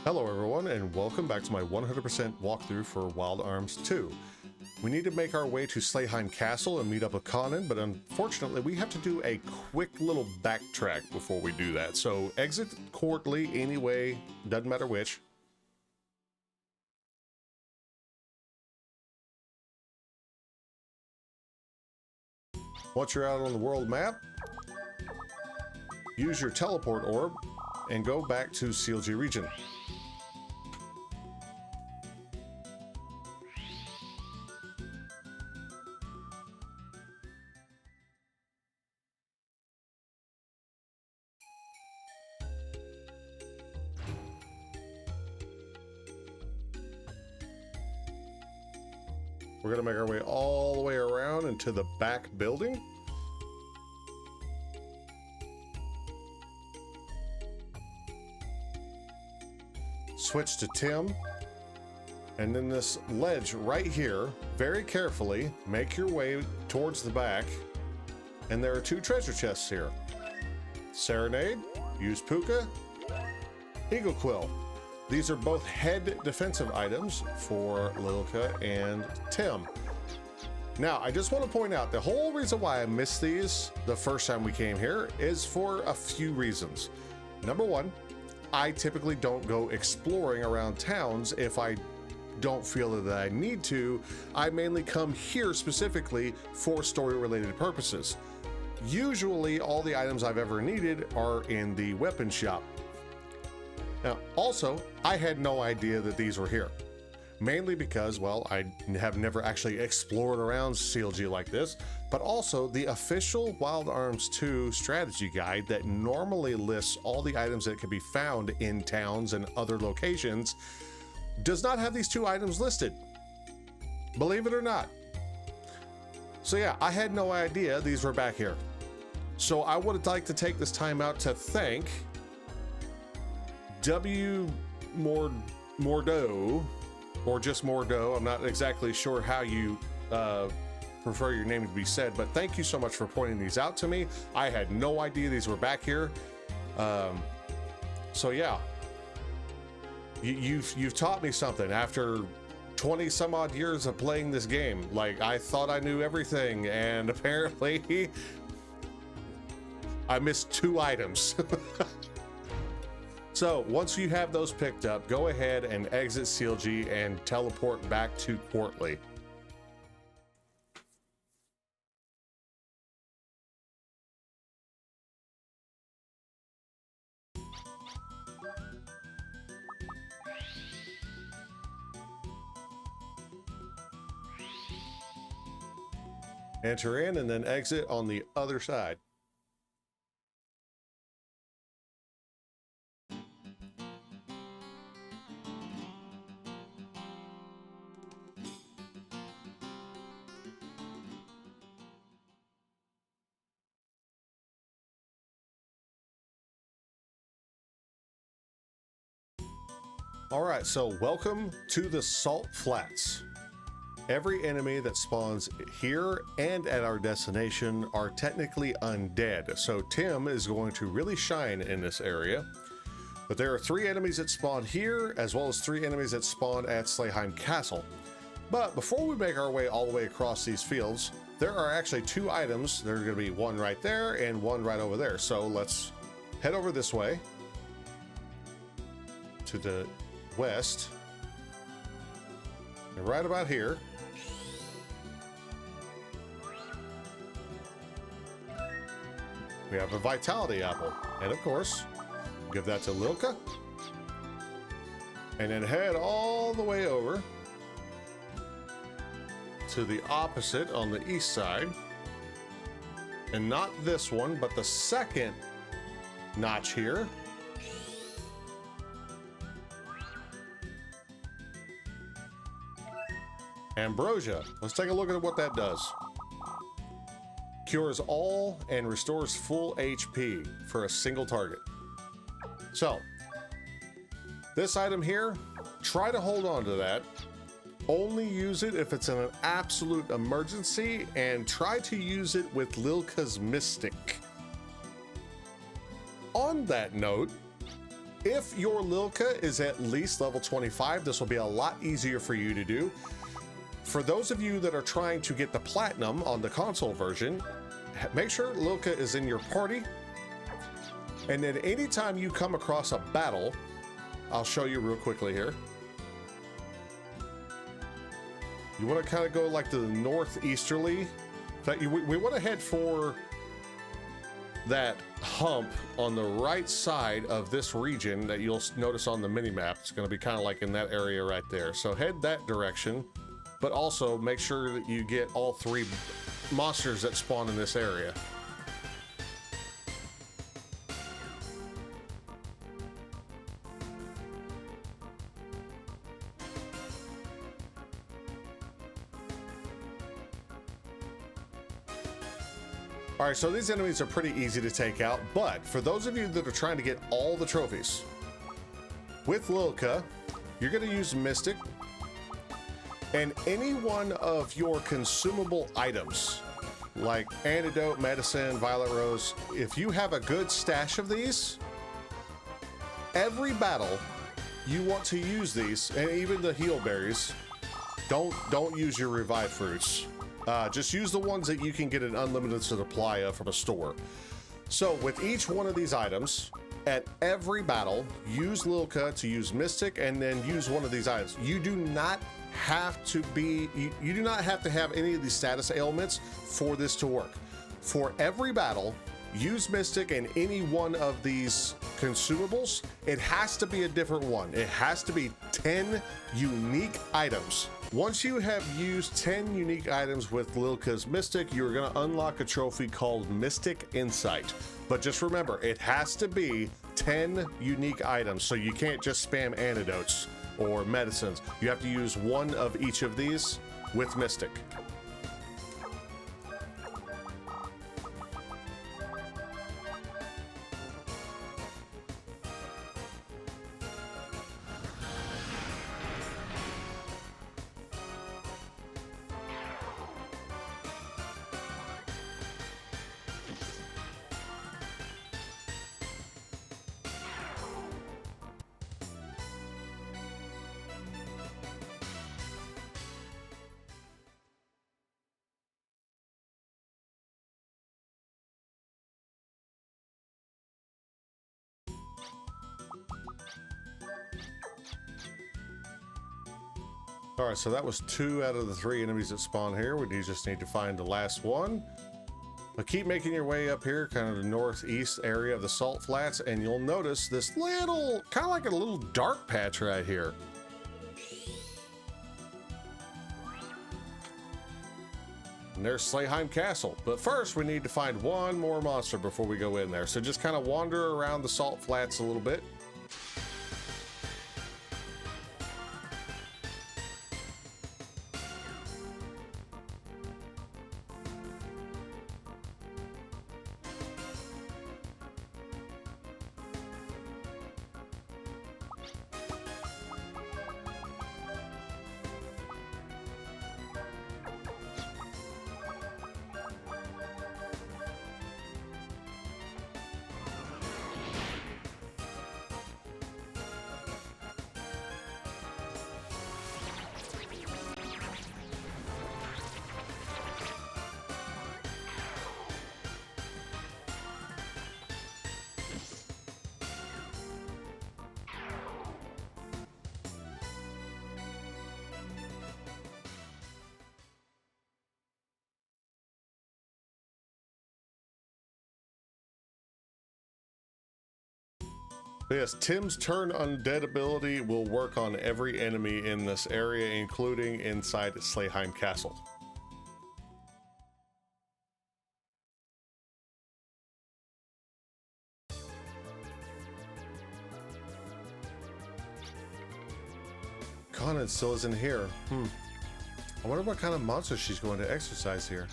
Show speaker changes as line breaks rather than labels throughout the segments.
Hello everyone, and welcome back to my 100% walkthrough for Wild Arms 2. We need to make our way to Slayheim Castle and meet up with Conan, but unfortunately we have to do a quick little backtrack before we do that. So exit courtly anyway, doesn't matter which. Once you're out on the world map, use your teleport orb and go back to CLG region. We're gonna make our way all the way around into the back building. Switch to Tim. And then this ledge right here, very carefully, make your way towards the back. And there are two treasure chests here. Serenade, use Puka, Eagle Quill. These are both head defensive items for Lilka and Tim. Now, I just want to point out the whole reason why I missed these the first time we came here is for a few reasons. Number one, I typically don't go exploring around towns if I don't feel that I need to. I mainly come here specifically for story-related purposes. Usually, all the items I've ever needed are in the weapon shop. Now, also, I had no idea that these were here. Mainly because, well, I have never actually explored around CLG like this, but also the official Wild Arms 2 strategy guide that normally lists all the items that can be found in towns and other locations does not have these two items listed. Believe it or not. So yeah, I had no idea these were back here. So I would like to take this time out to thank Mordo, or just Mordo. I'm not exactly sure how you prefer your name to be said, but thank you so much for pointing these out to me. I had no idea these were back here. So yeah, you've taught me something after 20 some odd years of playing this game. Like, I thought I knew everything, and apparently I missed two items. So once you have those picked up, go ahead and exit CLG and teleport back to Quartly. Enter in and then exit on the other side. All right, so welcome to the Salt Flats. Every enemy that spawns here and at our destination are technically undead, so Tim is going to really shine in this area. But there are 3 enemies that spawn here, as well as 3 enemies that spawn at Slayheim Castle. But before we make our way all the way across these fields, there are actually 2 items. There's going to be one right there and one right over there. So let's head over this way to the west, and right about here we have a vitality apple, and of course give that to Lilka, and then head all the way over to the opposite on the east side, and not this one but the second notch here. Ambrosia. Let's take a look at what that does. Cures all and restores full HP for a single target. So, this item here, try to hold on to that. Only use it if it's in an absolute emergency, and try to use it with Lilka's Mystic. On that note, If your Lilka is at least level 25, this will be a lot easier for you to do. For those of you that are trying to get the platinum on the console version, make sure Lilka is in your party. And then anytime you come across a battle, I'll show you real quickly here. You want to kind of go like to the northeasterly. In fact, we want to head for that hump on the right side of this region that you'll notice on the mini map. It's going to be kind of like in that area right there. So head that direction, but also make sure that you get all 3 monsters that spawn in this area. All right, so these enemies are pretty easy to take out, but for those of you that are trying to get all the trophies, with Lilka, you're gonna use Mystic, and any one of your consumable items, like Antidote, Medicine, Violet Rose, if you have a good stash of these, every battle, you want to use these, and even the heal berries, don't use your revive fruits. Just use the ones that you can get an unlimited supply of from a store. So with each one of these items, at every battle, use Lilka to use Mystic and then use one of these items. You do not have to you do not have to have any of these status ailments for this to work. For every battle, use Mystic and any one of these consumables. It has to be a different one. It has to be 10 unique items. Once you have used 10 unique items with Lilka's Mystic, you're going to unlock a trophy called Mystic Insight. But just remember, it has to be 10 unique items, so you can't just spam antidotes or medicines. You have to use one of each of these with Mystic. All right, so that was 2 out of the 3 enemies that spawn here. We just need to find the last one. But keep making your way up here, kind of the northeast area of the salt flats, and you'll notice this little, kind of like a little dark patch right here. And there's Slayheim Castle. But first, we need to find one more monster before we go in there. So just kind of wander around the salt flats a little bit. Yes, Tim's turn undead ability will work on every enemy in this area, including inside Slayheim Castle. Conan still isn't here. I wonder what kind of monster she's going to exercise here.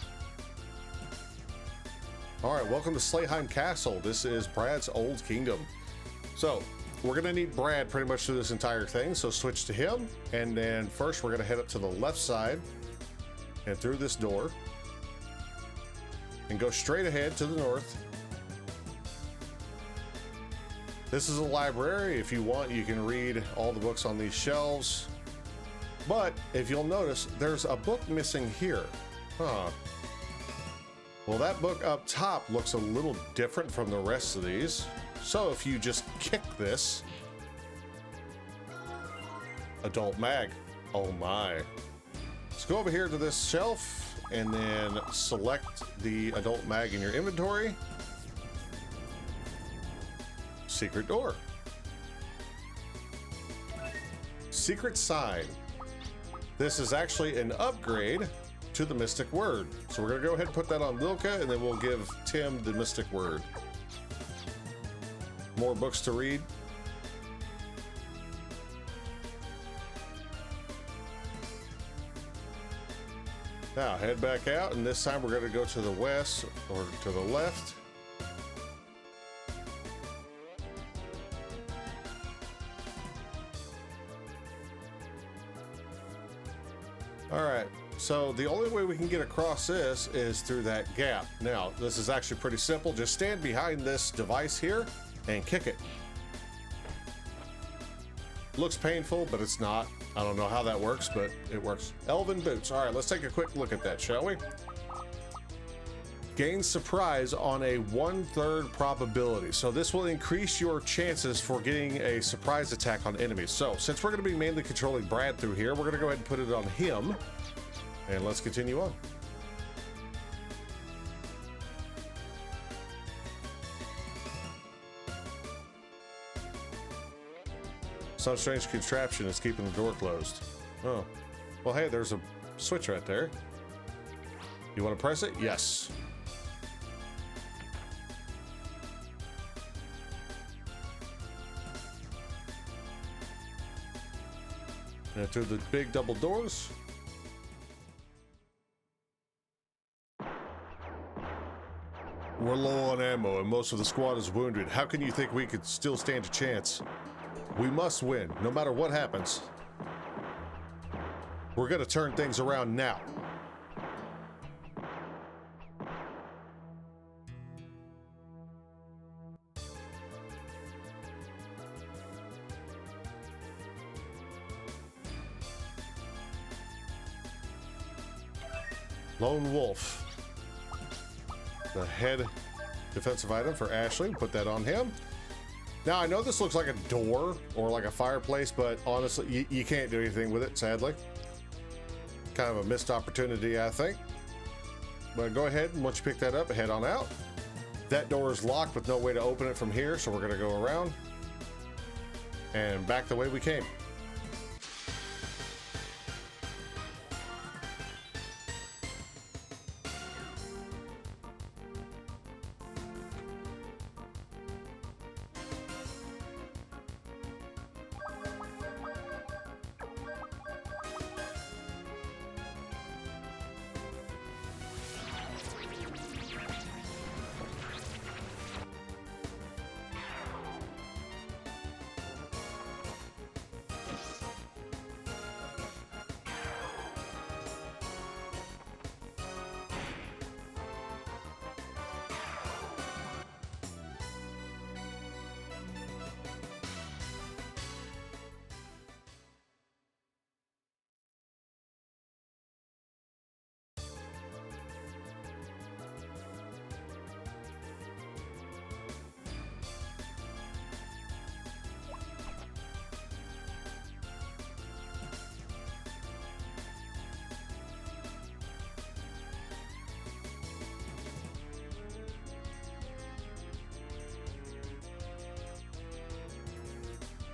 All right, welcome to Slayheim Castle. This is Brad's old kingdom. So we're gonna need Brad pretty much through this entire thing. So switch to him. And then first we're gonna head up to the left side and through this door and go straight ahead to the north. This is a library. If you want, you can read all the books on these shelves. But if you'll notice, there's a book missing here. Huh. Well, that book up top looks a little different from the rest of these. So if you just kick this, adult mag. Oh my. Let's go over here to this shelf and then select the adult mag in your inventory. Secret door. Secret sign. This is actually an upgrade to the mystic word. So we're gonna go ahead and put that on Lilka, and then we'll give Tim the mystic word. More books to read. Now head back out, and this time we're gonna go to the west or to the left. All right, so the only way we can get across this is through that gap. Now, this is actually pretty simple. Just stand behind this device here and kick it. Looks painful, but it's not. I don't know how that works, but it works. Elven boots. All right, let's take a quick look at that, shall we? Gain surprise on a 1/3 probability. So this will increase your chances for getting a surprise attack on enemies. So since we're going to be mainly controlling Brad through here, we're going to go ahead and put it on him. And let's continue on. Some strange contraption is keeping the door closed. Oh, well, hey, there's a switch right there. You want to press it? Yes. And through the big double doors. We're low on ammo and most of the squad is wounded. How can you think we could still stand a chance? We must win, no matter what happens. We're gonna turn things around now. Lone Wolf. The head defensive item for Ashley. Put that on him. Now, I know this looks like a door or like a fireplace, but honestly, you can't do anything with it, sadly. Kind of a missed opportunity, I think. But go ahead, and once you pick that up, head on out. That door is locked with no way to open it from here, so we're going to go around and back the way we came.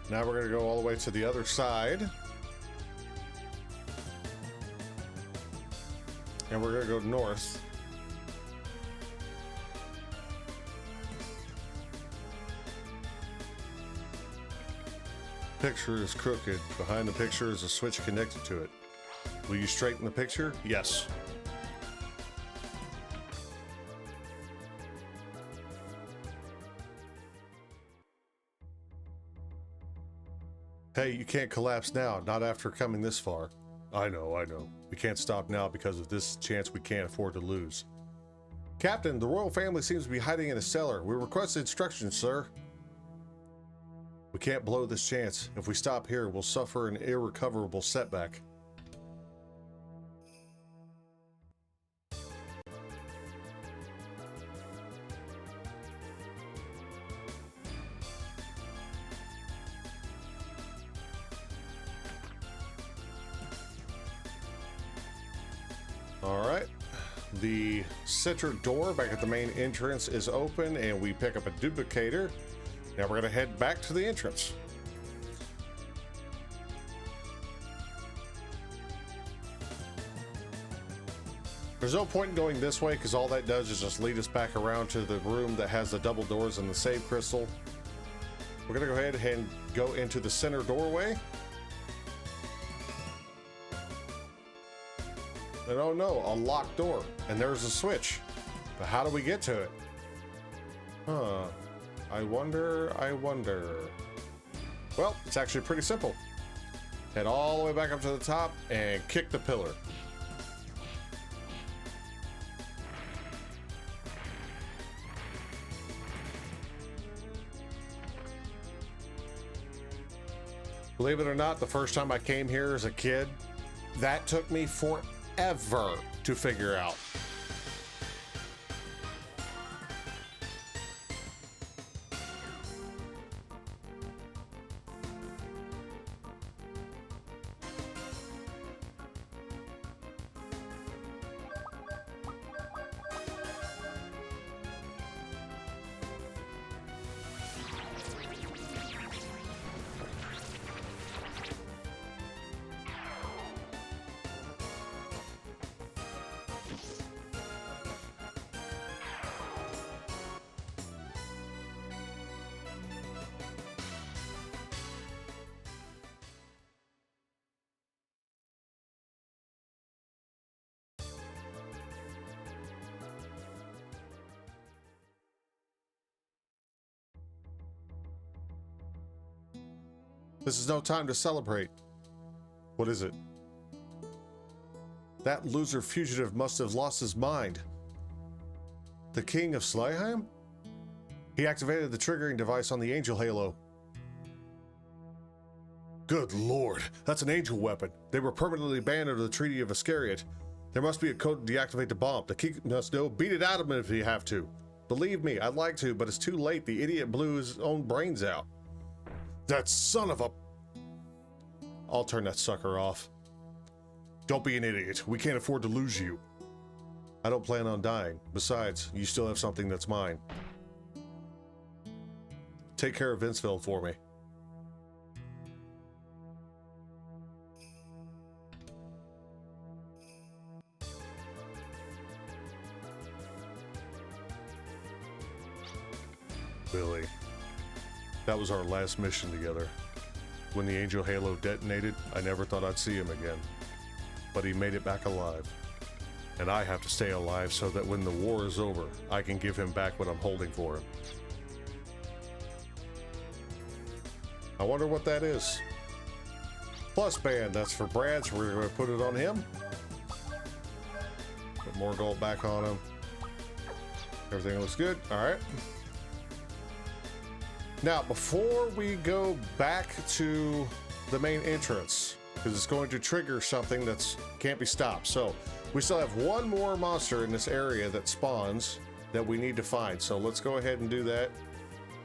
Now we're going to go all the way to the other side. And we're going to go north. Picture is crooked. Behind the picture is a switch connected to it. Will you straighten the picture? Yes. Hey, you can't collapse now, not after coming this far. I know. We can't stop now because of this chance we can't afford to lose. Captain, the royal family seems to be hiding in a cellar. We request instructions, sir. We can't blow this chance. If we stop here, we'll suffer an irrecoverable setback. All right. The center door back at the main entrance is open, and we pick up a duplicator. Now we're going to head back to the entrance. There's no point in going this way because all that does is just lead us back around to the room that has the double doors and the save crystal. We're going to go ahead and go into the center doorway. And oh no, a locked door. And there's a switch. But how do we get to it? Huh. I wonder. Well, it's actually pretty simple. Head all the way back up to the top and kick the pillar. Believe it or not, the first time I came here as a kid, that took me forever to figure out. This is no time to celebrate. What is it? That loser fugitive must have lost his mind. The king of Slayheim? He activated the triggering device on the angel halo. Good lord, that's an angel weapon. They were permanently banned under the Treaty of Iscariot. There must be a code to deactivate the bomb. The king must know. Beat it out of him if you have to. Believe me, I'd like to, but it's too late. The idiot blew his own brains out. That son of a... I'll turn that sucker off. Don't be an idiot. We can't afford to lose you. I don't plan on dying. Besides, you still have something that's mine. Take care of Vinceville for me. Billy. That was our last mission together. When the Angel Halo detonated, I never thought I'd see him again. But he made it back alive. And I have to stay alive so that when the war is over, I can give him back what I'm holding for him. I wonder what that is. Plus band, that's for Brad, so we're going to put it on him. Put more gold back on him. Everything looks good. All right. Now, before we go back to the main entrance, because it's going to trigger something that can't be stopped. So we still have one more monster in this area that spawns that we need to find. So let's go ahead and do that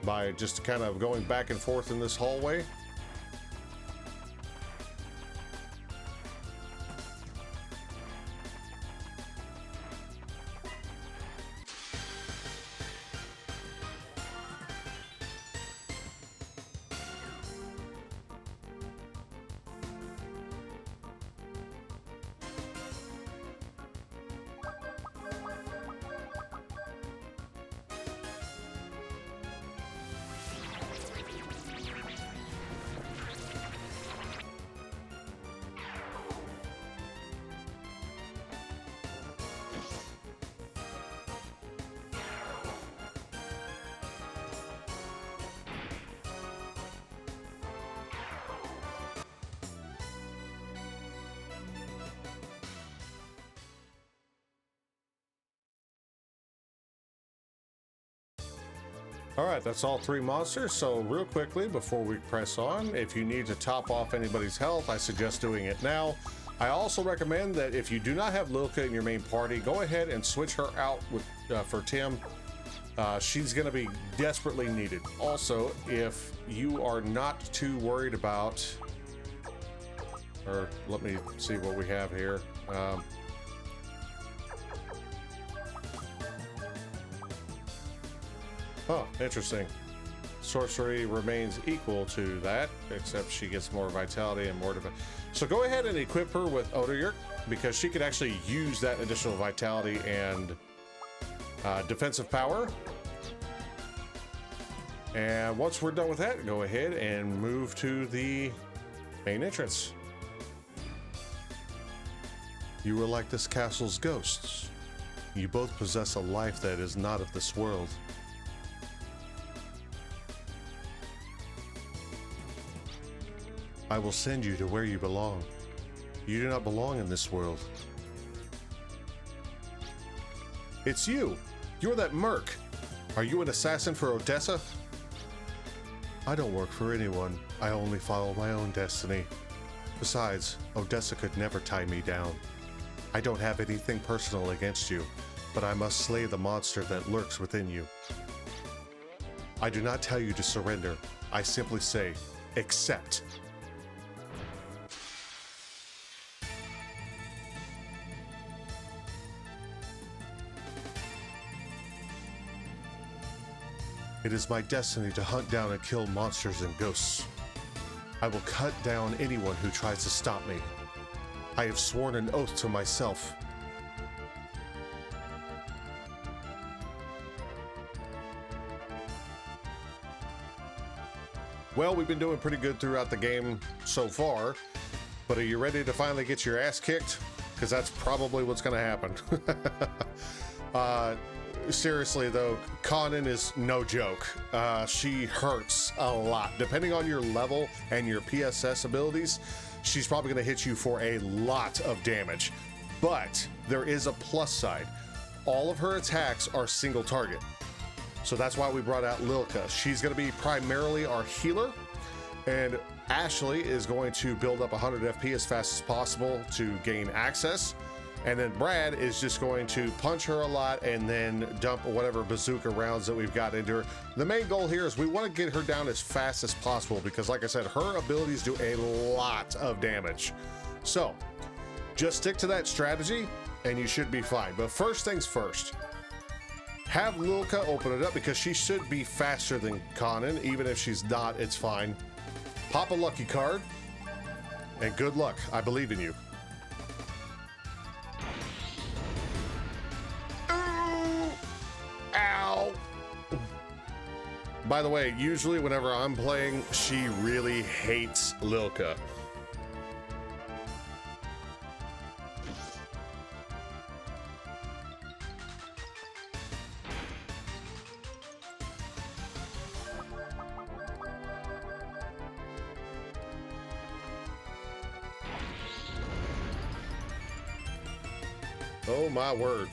by just kind of going back and forth in this hallway. All right, that's all 3 monsters. So real quickly, before we press on, if you need to top off anybody's health, I suggest doing it now. I also recommend that if you do not have Lilka in your main party, go ahead and switch her out with for Tim. She's going to be desperately needed. Also, if you are not too worried about, or let me see what we have here. Oh, interesting. Sorcery remains equal to that, except she gets more vitality and more defense. So go ahead and equip her with Odessa, because she could actually use that additional vitality and defensive power. And once we're done with that, go ahead and move to the main entrance. You are like this castle's ghosts. You both possess a life that is not of this world. I will send you to where you belong. You do not belong in this world. It's you! You're that merc! Are you an assassin for Odessa? I don't work for anyone. I only follow my own destiny. Besides, Odessa could never tie me down. I don't have anything personal against you, but I must slay the monster that lurks within you. I do not tell you to surrender. I simply say, accept. It is my destiny to hunt down and kill monsters and ghosts. I will cut down anyone who tries to stop me. I have sworn an oath to myself. Well, we've been doing pretty good throughout the game so far, but are you ready to finally get your ass kicked? Because that's probably what's going to happen. Seriously though, Conan is no joke. She hurts a lot. Depending on your level and your PSS abilities, she's probably going to hit you for a lot of damage. But there is a plus side. All of her attacks are single target. So that's why we brought out Lilka. She's going to be primarily our healer, and Ashley is going to build up 100 FP as fast as possible to gain access. And then Brad is just going to punch her a lot and then dump whatever bazooka rounds that we've got into her. The main goal here is we want to get her down as fast as possible because, like I said, her abilities do a lot of damage. So just stick to that strategy and you should be fine. But first things first, have Lilka open it up because she should be faster than Conan. Even if she's not, it's fine. Pop a lucky card and good luck. I believe in you. Ow! By the way, usually whenever I'm playing, she really hates Lilka. Oh my word.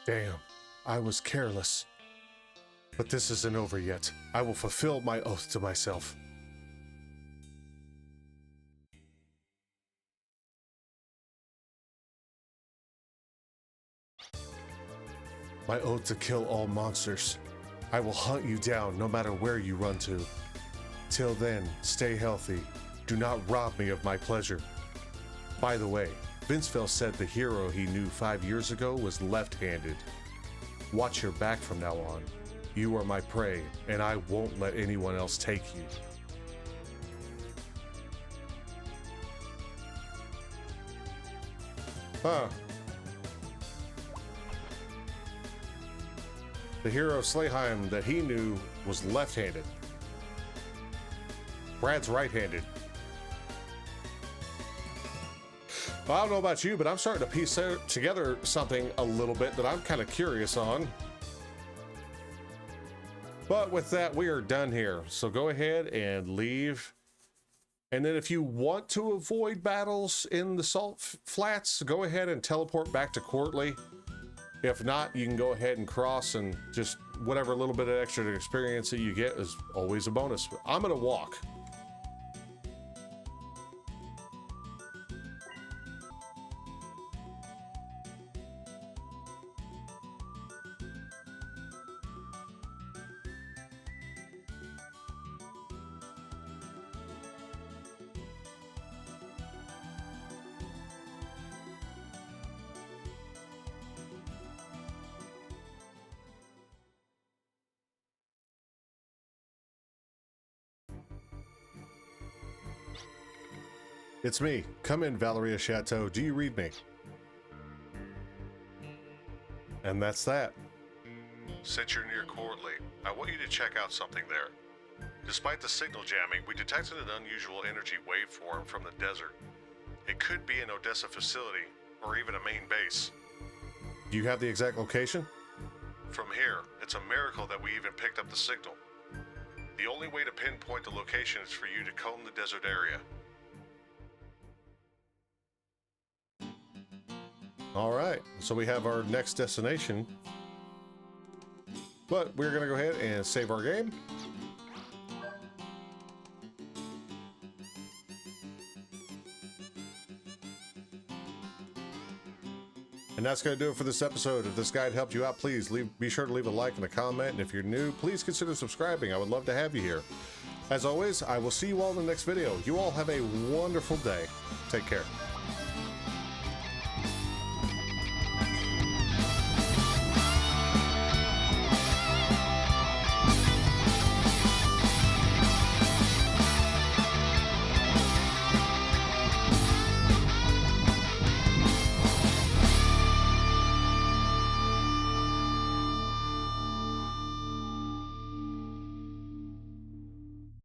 Damn, I was careless. But this isn't over yet. I will fulfill my oath to myself. My oath to kill all monsters. I will hunt you down no matter where you run to. Till then, stay healthy. Do not rob me of my pleasure. By the way, Vinceville said the hero he knew 5 years ago was left-handed. Watch your back from now on. You are my prey, and I won't let anyone else take you. Huh. The hero of Slayheim that he knew was left-handed. Brad's right-handed. Well, I don't know about you, but I'm starting to piece together something a little bit that I'm kind of curious on. But with that, we are done here. So go ahead and leave. And then if you want to avoid battles in the salt flats, go ahead and teleport back to Courtly. If not, you can go ahead and cross, and just whatever little bit of extra experience that you get is always a bonus. I'm going to walk. It's me. Come in, Valeria Chateau. Do you read me? And that's that. Since you're near Courtly, I want you to check out something there. Despite the signal jamming, we detected an unusual energy waveform from the desert. It could be an Odessa facility, or even a main base. Do you have the exact location? From here, it's a miracle that we even picked up the signal. The only way to pinpoint the location is for you to comb the desert area. All right, so we have our next destination, but we're gonna go ahead and save our game. And that's gonna do it for this episode. If this guide helped you out, please be sure to leave a like and a comment. And if you're new, please consider subscribing. I would love to have you here. As always, I will see you all in the next video. You all have a wonderful day. Take care.